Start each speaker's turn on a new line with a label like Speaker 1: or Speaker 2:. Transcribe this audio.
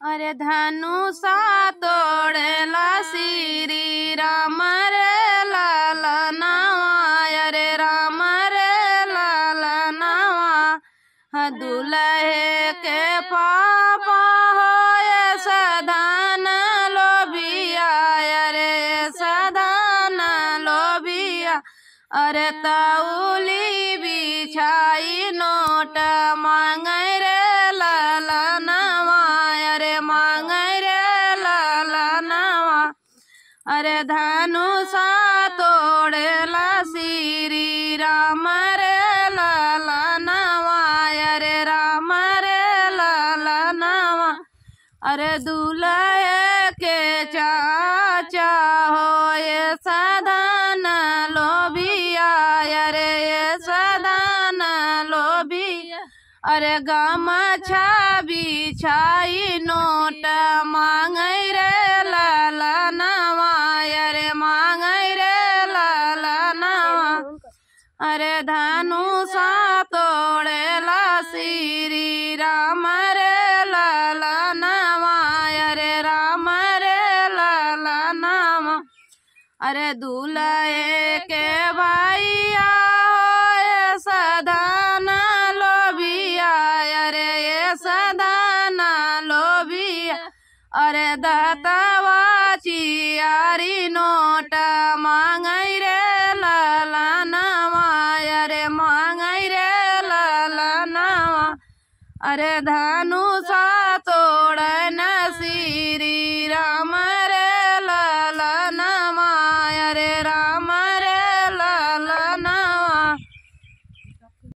Speaker 1: अरे धनुषा तोड़ेला श्री राम रे लालनावा। अरे राम रे लालनावा दुल्हे के पापा होए सदान लोभिया। अरे सदान लोभिया। अरे तौली बिछाई नोट मांगे रे लालनावा। अरे मांगे रे लालनावा। अरे धनुषा तोड़ेला श्री राम रे लालनावा। अरे राम रे लालनावा। अरे दूल्हे के चाचा होए सदान लोभिया। अरे ये सदान लोभिया। अरे गमछा बिछाई नोट मांगे रे लालनावा। अरे मांगे रे लालनावा। अरे धनुषा तोड़ेला श्री राम रे लालनावा। अरे राम रे लालनावा। अरे दूल्हे के भैया होए सदान लोभिया। अरे ये सदान लोभिया। अरे दतवा चियारी नोट मांगे रे लालनावा। अरे मांगे रे लालनावा। अरे धनुषा तोड़न श्री राम